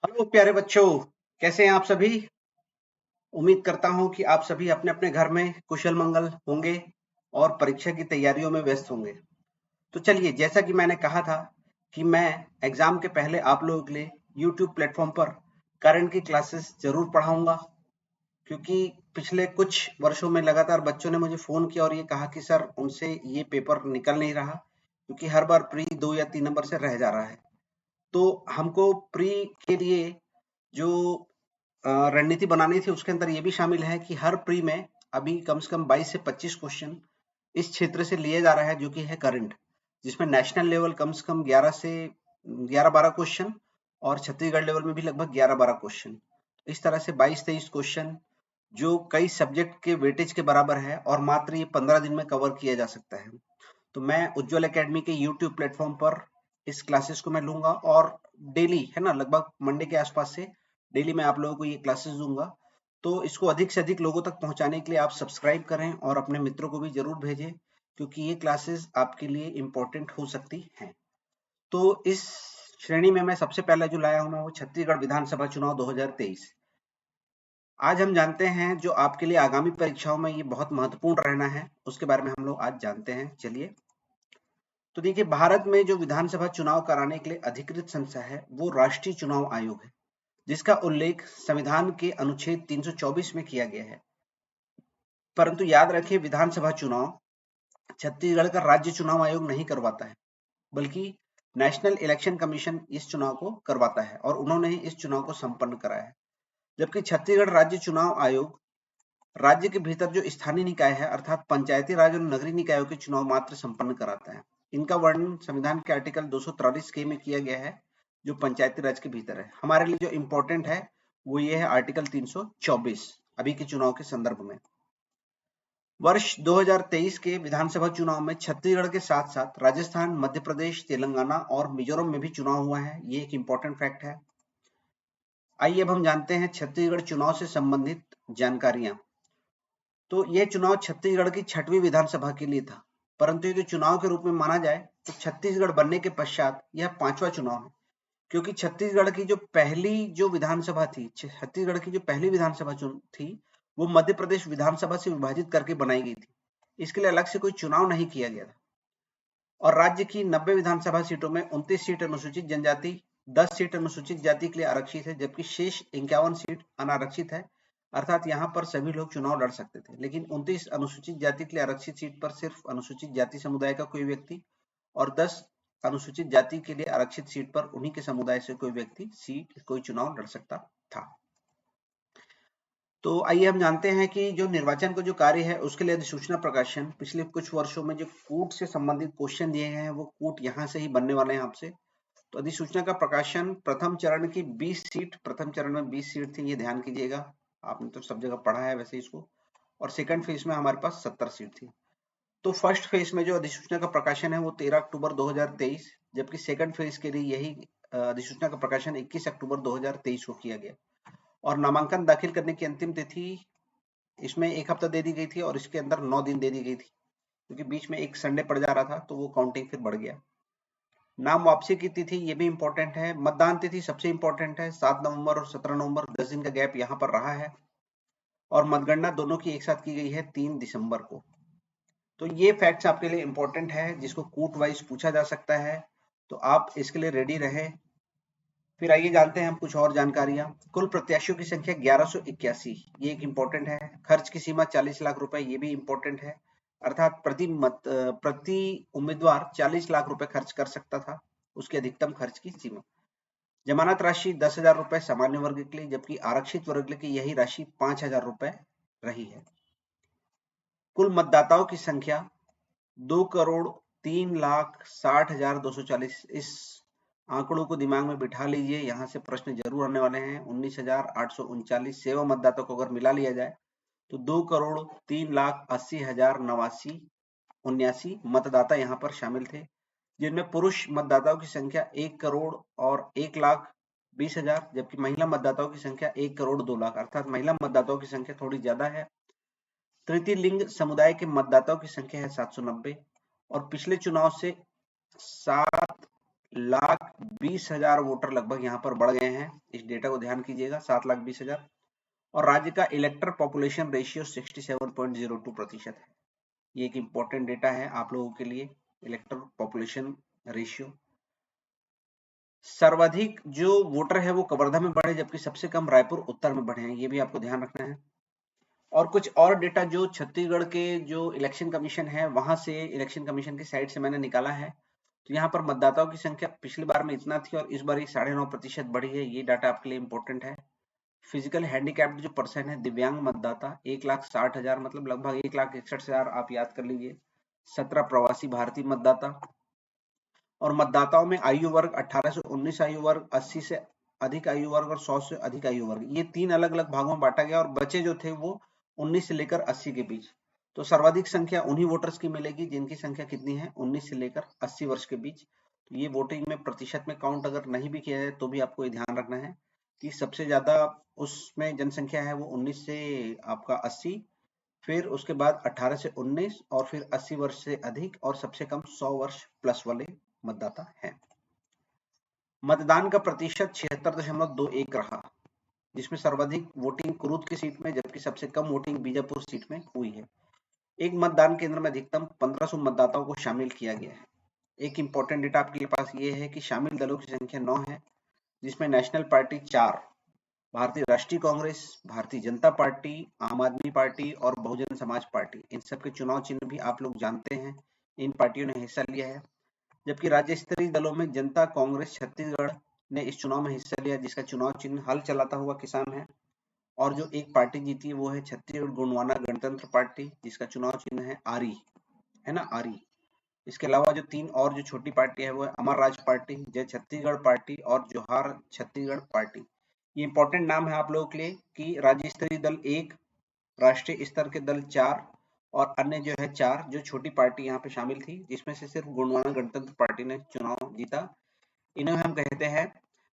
Hello प्यारे बच्चों, कैसे हैं आप सभी। उम्मीद करता हूं कि आप सभी अपने अपने घर में कुशल मंगल होंगे और परीक्षा की तैयारियों में व्यस्त होंगे। तो चलिए, जैसा कि मैंने कहा था कि मैं एग्जाम के पहले आप लोगों के लिए यूट्यूब प्लेटफॉर्म पर करंट की क्लासेस जरूर पढ़ाऊंगा, क्योंकि पिछले कुछ वर्षों में लगातार बच्चों ने मुझे फोन किया और ये कहा कि सर उनसे ये पेपर निकल नहीं रहा, क्योंकि हर बार प्री 2 या 3 नंबर से रह जा रहा है। तो हमको प्री के लिए जो रणनीति बनानी थी, उसके अंदर ये भी शामिल है कि हर प्री में अभी कम से कम 22 से 25 क्वेश्चन इस क्षेत्र से लिए जा रहा है, जो कि है करंट, जिसमें नेशनल लेवल कम से कम 11 से 11-12 क्वेश्चन और छत्तीसगढ़ लेवल में भी लगभग 11-12 क्वेश्चन। इस तरह से 22-23 क्वेश्चन जो कई सब्जेक्ट के वेटेज के बराबर है और मात्र ये 15 दिन में कवर किया जा सकता है। तो मैं उज्ज्वल एकेडमी के यूट्यूब प्लेटफॉर्म पर इस क्लासेस को मैं लूंगा और डेली है ना, लगभग मंडे के आसपास से डेली मैं आप लोगों को ये क्लासेस दूंगा। तो इसको अधिक से अधिक लोगों तक पहुंचाने के लिए आप सब्सक्राइब करें और अपने मित्रों को भी जरूर भेजें, क्योंकि ये क्लासेस आपके लिए इम्पोर्टेंट हो सकती हैं। तो इस श्रेणी में मैं सबसे पहले जो लाया हूं मैं वो छत्तीसगढ़ विधानसभा चुनाव 2023। आज हम जानते हैं जो आपके लिए आगामी परीक्षाओं में ये बहुत महत्वपूर्ण रहना है, उसके बारे में हम लोग आज जानते हैं। चलिए, तो देखिए, भारत में जो विधानसभा चुनाव कराने के लिए अधिकृत संस्था है वो राष्ट्रीय चुनाव आयोग है, जिसका उल्लेख संविधान के अनुच्छेद 324 में किया गया है। परंतु याद रखिए, विधानसभा चुनाव छत्तीसगढ़ का राज्य चुनाव आयोग नहीं करवाता है, बल्कि नेशनल इलेक्शन कमीशन इस चुनाव को करवाता है और उन्होंने ही इस चुनाव को संपन्न कराया है। जबकि छत्तीसगढ़ राज्य चुनाव आयोग राज्य के भीतर जो स्थानीय निकाय है, अर्थात पंचायती राज और नगरीय निकायों के चुनाव मात्र संपन्न कराता है। इनका वर्णन संविधान के आर्टिकल 243 के में किया गया है, जो पंचायती राज के भीतर है। हमारे लिए जो इम्पोर्टेंट है वो ये है आर्टिकल 324 अभी के चुनाव के संदर्भ में। वर्ष 2023 के विधानसभा चुनाव में छत्तीसगढ़ के साथ साथ राजस्थान, मध्य प्रदेश, तेलंगाना और मिजोरम में भी चुनाव हुआ है। ये एक इम्पोर्टेंट फैक्ट है। आइए अब हम जानते हैं छत्तीसगढ़ चुनाव से संबंधित जानकारियां। तो यह चुनाव छत्तीसगढ़ की 6वीं विधानसभा के लिए था, परंतु यदि चुनाव के रूप में माना जाए तो छत्तीसगढ़ बनने के पश्चात यह 5वां चुनाव है, क्योंकि छत्तीसगढ़ की जो पहली जो विधानसभा थी, छत्तीसगढ़ की जो पहली विधानसभा थी, वो मध्य प्रदेश विधानसभा से विभाजित करके बनाई गई थी। इसके लिए अलग से कोई चुनाव नहीं किया गया था। और राज्य की 90 विधानसभा सीटों में 29 सीट अनुसूचित जनजाति, 10 सीट अनुसूचित जाति के लिए आरक्षित है, जबकि शेष 51 सीट अनारक्षित है। अर्थात यहाँ पर सभी लोग चुनाव लड़ सकते थे, लेकिन 29 अनुसूचित जाति के लिए आरक्षित सीट पर सिर्फ अनुसूचित जाति समुदाय का कोई व्यक्ति और 10 अनुसूचित जाति के लिए आरक्षित सीट पर उन्हीं के समुदाय से कोई व्यक्ति कोई चुनाव लड़ सकता था। तो आइए हम जानते हैं कि जो निर्वाचन का जो कार्य है उसके लिए अधिसूचना प्रकाशन, पिछले कुछ वर्षों में जो कूट से संबंधित क्वेश्चन दिए गए हैं वो कूट यहाँ से ही बनने वाले हैं आपसे। तो अधिसूचना का प्रकाशन प्रथम चरण की 20 सीट, प्रथम चरण में 20 सीट थी, ये ध्यान कीजिएगा, आपने तो सब जगह पढ़ा है वैसे इसको। और सेकंड फेज में हमारे पास 70 सीट थी। तो फर्स्ट फेज में जो अधिसूचना का प्रकाशन है वो 13 अक्टूबर 2023, जबकि सेकंड फेज के लिए यही अधिसूचना का प्रकाशन 21 अक्टूबर 2023 को किया गया। और नामांकन दाखिल करने की अंतिम तिथि इसमें 1 हफ्ता दे दी गई थी और इसके अंदर 9 दिन दे दी गई थी, क्योंकि बीच में एक संडे पड़ जा रहा था तो वो काउंटिंग फिर बढ़ गया। नाम वापसी की तिथि ये भी इंपॉर्टेंट है। मतदान तिथि सबसे इंपॉर्टेंट है, 7 नवंबर और 17 नवंबर, 10 दिन का गैप यहाँ पर रहा है। और मतगणना दोनों की एक साथ की गई है 3 दिसंबर को। तो ये फैक्ट्स आपके लिए इंपॉर्टेंट है, जिसको कूट वाइज पूछा जा सकता है, तो आप इसके लिए रेडी रहें। फिर आइए जानते हैं हम कुछ और जानकारियां। कुल प्रत्याशियों की संख्या 1181, ये एक इंपॉर्टेंट है। खर्च की सीमा 40 लाख रुपए, ये भी इंपॉर्टेंट है। अर्थात प्रति उम्मीदवार 40 लाख रुपए खर्च कर सकता था, उसकी अधिकतम खर्च की सीमा। जमानत राशि 10,000 रुपए सामान्य वर्ग के लिए, जबकि आरक्षित वर्ग के लिए यही राशि 5,000 रुपए रही है। कुल मतदाताओं की संख्या 2,03,60,240। इस आंकड़ों को दिमाग में बिठा लीजिए, यहाँ से प्रश्न जरूर आने वाले हैं। 19,839 सेवा मतदाता को अगर मिला लिया जाए तो 2,03,80,089 मतदाता यहाँ पर शामिल थे, जिनमें पुरुष मतदाताओं की संख्या 1,01,20,000, जबकि महिला मतदाताओं की संख्या 1,02,00,000, अर्थात महिला मतदाताओं की संख्या थोड़ी ज्यादा है। तृतीय लिंग समुदाय के मतदाताओं की संख्या है 790 और पिछले चुनाव से 7 7,20,000 वोटर लगभग यहाँ पर बढ़ गए हैं। इस डेटा को ध्यान कीजिएगा, 7,20,000। और राज्य का इलेक्टर पॉपुलेशन रेशियो 67.02% है। ये एक इंपॉर्टेंट डेटा है आप लोगों के लिए, इलेक्टर पॉपुलेशन रेशियो। सर्वाधिक जो वोटर है वो कवर्धा में बढ़े, जबकि सबसे कम रायपुर उत्तर में बढ़े हैं, ये भी आपको ध्यान रखना है। और कुछ और डेटा जो छत्तीसगढ़ के जो इलेक्शन कमीशन है वहां से, इलेक्शन कमीशन की साइट से मैंने निकाला है। तो यहाँ पर मतदाताओं की संख्या पिछली बार में इतना थी और इस बार 9.5% बढ़ी है। ये डाटा आपके लिए इंपॉर्टेंट है। फिजिकल हैंडीकैप्ड जो पर्सन है, दिव्यांग मतदाता 1,60,000, मतलब लगभग 1,61,000 आप याद कर लीजिए। 17 प्रवासी भारतीय मतदाता। और मतदाताओं में आयु वर्ग 18 से 19 आयु वर्ग, 80 से अधिक आयु वर्ग और 100 से अधिक आयु वर्ग, ये 3 अलग अलग भागों में बांटा गया। और बचे जो थे वो 19 से लेकर 80 के बीच। तो सर्वाधिक संख्या उन्हीं वोटर्स की मिलेगी जिनकी संख्या कितनी है, 19 से लेकर 80 वर्ष के बीच। तो ये वोटिंग में प्रतिशत में काउंट अगर नहीं भी किया जाए तो भी आपको ये ध्यान रखना है कि सबसे ज्यादा उसमें जनसंख्या है वो 19 से आपका 80, फिर उसके बाद 18 से 19 और फिर 80 वर्ष से अधिक और सबसे कम 100 वर्ष प्लस वाले मतदाता हैं। मतदान का प्रतिशत 76.21 रहा, जिसमें सर्वाधिक वोटिंग कुरुद की सीट में, जबकि सबसे कम वोटिंग बीजापुर सीट में हुई है। एक मतदान केंद्र में अधिकतम 1500 मतदाताओं को शामिल किया गया है। एक इंपॉर्टेंट डेटा आपके पास ये है कि शामिल दलों की संख्या 9 है, जिसमें नेशनल पार्टी 4, भारतीय राष्ट्रीय कांग्रेस, भारतीय जनता पार्टी, आम आदमी पार्टी और बहुजन समाज पार्टी, इन सबके चुनाव चिन्ह भी आप लोग जानते हैं। इन पार्टियों ने हिस्सा लिया है। जबकि राज्य स्तरीय दलों में जनता कांग्रेस छत्तीसगढ़ ने इस चुनाव में हिस्सा लिया, जिसका चुनाव चिन्ह हल चलाता हुआ किसान है। और जो एक पार्टी जीती है वो है छत्तीसगढ़ गोंडवाना गणतंत्र पार्टी, जिसका चुनाव चिन्ह है आरी, है ना, आरी। इसके अलावा जो 3 और जो छोटी पार्टी है वो है अमर राज पार्टी, जय छत्तीसगढ़ पार्टी और जोहार छत्तीसगढ़ पार्टी। ये इंपॉर्टेंट नाम है आप लोगों के लिए कि राज्य स्तरीय दल 1, राष्ट्रीय स्तर के दल 4 और अन्य जो है 4 जो छोटी पार्टी यहाँ पे शामिल थी, जिसमें से सिर्फ गोंडवाना गणतंत्र पार्टी ने चुनाव जीता। इन्हें हम कहते हैं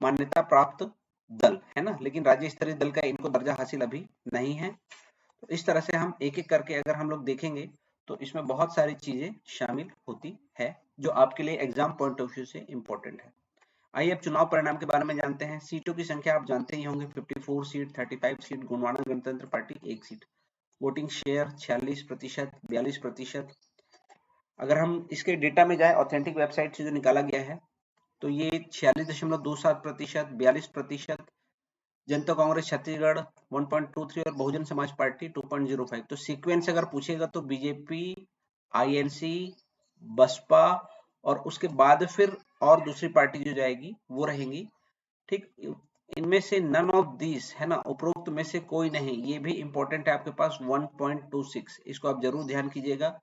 मान्यता प्राप्त दल, है ना, लेकिन राज्य स्तरीय दल का इनको दर्जा हासिल अभी नहीं है। तो इस तरह से हम एक एक करके अगर हम लोग देखेंगे तो इसमें बहुत सारी चीजें शामिल होती है जो आपके लिए एग्जाम पॉइंट ऑफ व्यू से इंपॉर्टेंट है। आइए अब चुनाव परिणाम के बारे में जानते हैं। सीटों की संख्या आप जानते ही होंगे, 54 सीट, 35 सीट गोंडवाना गणतंत्र पार्टी 1 सीट। Voting share 46%, 42%। अगर हम इसके डेटा में जाए, ऑथेंटिक वेबसाइट से जो निकाला गया है, तो ये 46.27%, 42%, जनता कांग्रेस छत्तीसगढ़ 1.23 और बहुजन समाज पार्टी 2.05। तो सीक्वेंस अगर पूछेगा तो बीजेपी, आईएनसी, बसपा और उसके बाद फिर और दूसरी पार्टी जो जाएगी वो रहेंगी, ठीक। इनमें से नन ऑफ दिस, है ना, उपरोक्त में से कोई नहीं, ये भी इंपॉर्टेंट है आपके पास 1.26, इसको आप जरूर ध्यान कीजिएगा।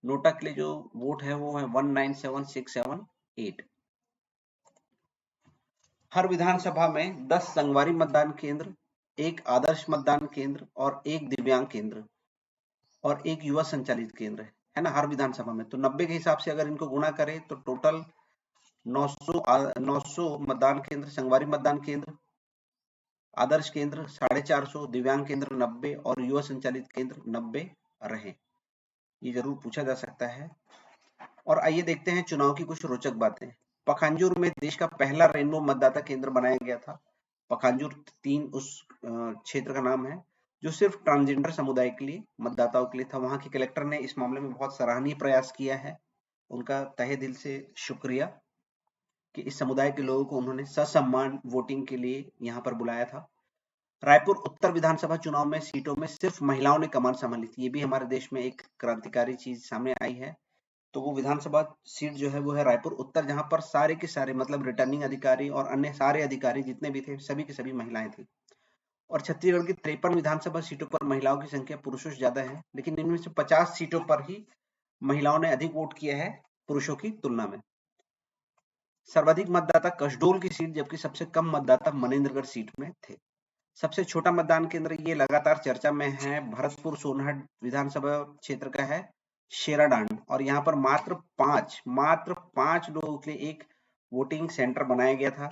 नोटा के लिए जो वोट है वो है 197,678। हर विधानसभा में 10 संगवारी मतदान केंद्र, 1 आदर्श मतदान केंद्र और 1 दिव्यांग केंद्र और 1 युवा संचालित केंद्र है ना, हर विधानसभा में। तो 90 के हिसाब से अगर इनको गुणा करें तो टोटल 900 मतदान केंद्र, संगवारी मतदान केंद्र, आदर्श केंद्र 450, दिव्यांग केंद्र 90 और युवा संचालित केंद्र 90 रहे। ये जरूर पूछा जा सकता है। और आइए देखते हैं चुनाव की कुछ रोचक बातें। पखांजूर में देश का पहला रेनबो मतदाता केंद्र बनाया गया था। पखांजूर 3 उस क्षेत्र का नाम है जो सिर्फ ट्रांसजेंडर समुदाय के लिए, मतदाताओं के लिए था। वहां के कलेक्टर ने इस मामले में बहुत सराहनीय प्रयास किया है, उनका तहे दिल से शुक्रिया कि इस समुदाय के लोगों को उन्होंने ससम्मान वोटिंग के लिए यहाँ पर बुलाया था। रायपुर उत्तर विधानसभा चुनाव में सीटों में सिर्फ महिलाओं ने कमान संभाली थी। ये भी हमारे देश में एक क्रांतिकारी चीज सामने आई है। तो वो विधानसभा सीट जो है वो है रायपुर उत्तर, जहां पर सारे के सारे मतलब रिटर्निंग अधिकारी और अन्य सारे अधिकारी जितने भी थे सभी की सभी महिलाएं थी। और छत्तीसगढ़ की 53 विधानसभा सीटों पर महिलाओं की संख्या पुरुषों से ज्यादा है, लेकिन इनमें से 50 सीटों पर ही महिलाओं ने अधिक वोट किया है पुरुषों की तुलना में। सर्वाधिक मतदाता कसडोल की सीट, जबकि सबसे कम मतदाता मनेन्द्रगढ़ सीट में थे। सबसे छोटा मतदान केंद्र ये लगातार चर्चा में है, भरतपुर सोनहट विधानसभा क्षेत्र का है शेराडांड, और यहाँ पर मात्र पांच लोगों के लिए एक वोटिंग सेंटर बनाया गया था।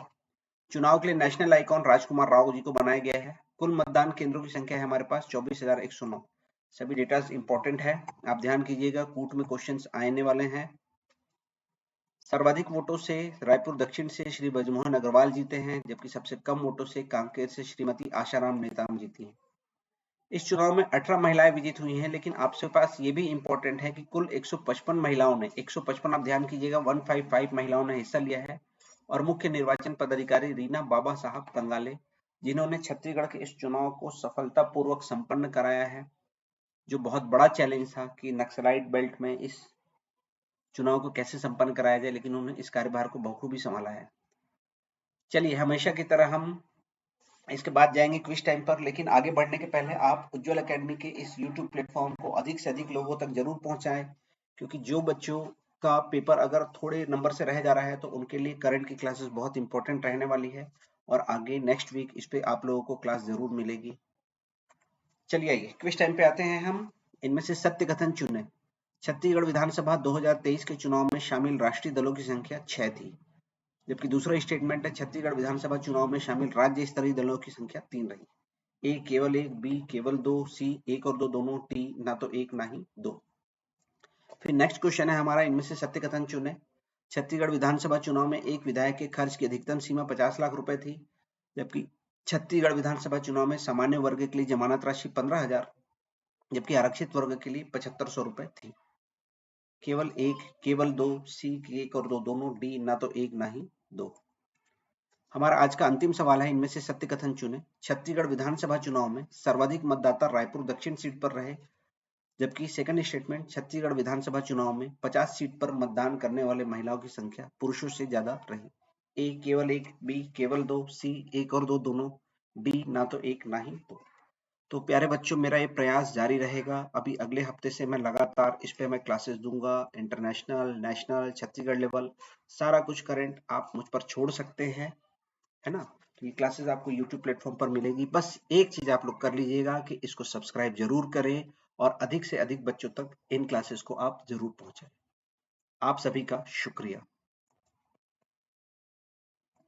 चुनाव के लिए नेशनल आइकॉन राजकुमार राव जी को बनाया गया है। कुल मतदान केंद्रों की संख्या है हमारे पास 24,109। सभी डेटा इंपॉर्टेंट है, आप ध्यान कीजिएगा, कूट में क्वेश्चंस आने वाले हैं। सर्वाधिक वोटों से रायपुर दक्षिण से श्री ब्रजमोहन अग्रवाल जीते हैं, जबकि सबसे कम वोटों से कांकेर से श्रीमती आशाराम नेताम जीती हैं। इस चुनाव में 18 महिलाएं विजित हुई हैं, लेकिन आपके पास ये भी इंपॉर्टेंट है कि कुल 155 महिलाओं ने 155 आप ध्यान कीजिएगा 155 महिलाओं ने हिस्सा लिया है। और मुख्य निर्वाचन पदाधिकारी रीना बाबा साहब कंगाले, जिन्होंने छत्तीसगढ़ के इस चुनाव को सफलतापूर्वक संपन्न कराया है, जो बहुत बड़ा चैलेंज था कि नक्सलाइट बेल्ट में इस चुनाव को कैसे संपन्न कराया जाए, लेकिन उन्होंने इस कार्यभार को बखूबी संभाला है। चलिए, हमेशा की तरह हम इसके बाद जाएंगे क्विज टाइम पर, लेकिन आगे बढ़ने के पहले आप उज्ज्वल एकेडमी के इस यूट्यूब प्लेटफॉर्म को अधिक से अधिक लोगों तक जरूर पहुंचाएं, क्योंकि जो बच्चों का पेपर अगर थोड़े नंबर से रह जा रहा है तो उनके लिए करंट की क्लासेस बहुत इंपॉर्टेंट रहने वाली है, और आगे नेक्स्ट वीक इस पे आप लोगों को क्लास जरूर मिलेगी। चलिए आइए क्विज टाइम पे आते हैं हम। इनमें से सत्य कथन चुने। छत्तीसगढ़ विधानसभा 2023 के चुनाव में शामिल राष्ट्रीय दलों की संख्या 6 थी, जबकि दूसरा स्टेटमेंट है छत्तीसगढ़ विधानसभा चुनाव में शामिल राज्य स्तरीय दलों की संख्या 3 रही। ए केवल 1, बी केवल 2, सी 1 और 2 दोनों, टी ना तो 1 ना ही 2। फिर नेक्स्ट क्वेश्चन है हमारा, इनमें से सत्य कथन चुने। छत्तीसगढ़ विधानसभा चुनाव में एक विधायक के खर्च की अधिकतम सीमा 50 लाख रुपए थी, जबकि छत्तीसगढ़ विधानसभा चुनाव में सामान्य वर्ग के लिए जमानत राशि 15,000, जबकि आरक्षित वर्ग के लिए 7500 रुपए थी। केवल 1, केवल 2, सी 1 और 2 दोनों, डी ना तो 1 ना ही 2। हमारा आज का अंतिम सवाल है, इनमें से सत्य कथन चुने। छत्तीसगढ़ विधानसभा चुनाव में सर्वाधिक मतदाता रायपुर दक्षिण सीट पर रहे, जबकि सेकंड स्टेटमेंट छत्तीसगढ़ विधानसभा चुनाव में 50 सीट पर मतदान करने वाले महिलाओं की संख्या पुरुषों से ज्यादा रही। ए केवल 1, बी केवल 2, सी 1 और 2 दोनों, डी ना तो 1 ना ही 2। तो प्यारे बच्चों, मेरा ये प्रयास जारी रहेगा। अभी अगले हफ्ते से मैं लगातार इस पे मैं क्लासेस दूंगा, इंटरनेशनल, नेशनल, छत्तीसगढ़ लेवल, सारा कुछ करंट आप मुझ पर छोड़ सकते हैं, है ना। तो ये क्लासेस आपको यूट्यूब प्लेटफॉर्म पर मिलेगी। बस एक चीज आप लोग कर लीजिएगा कि इसको सब्सक्राइब जरूर करें और अधिक से अधिक बच्चों तक इन क्लासेस को आप जरूर पहुंचाएं। आप सभी का शुक्रिया।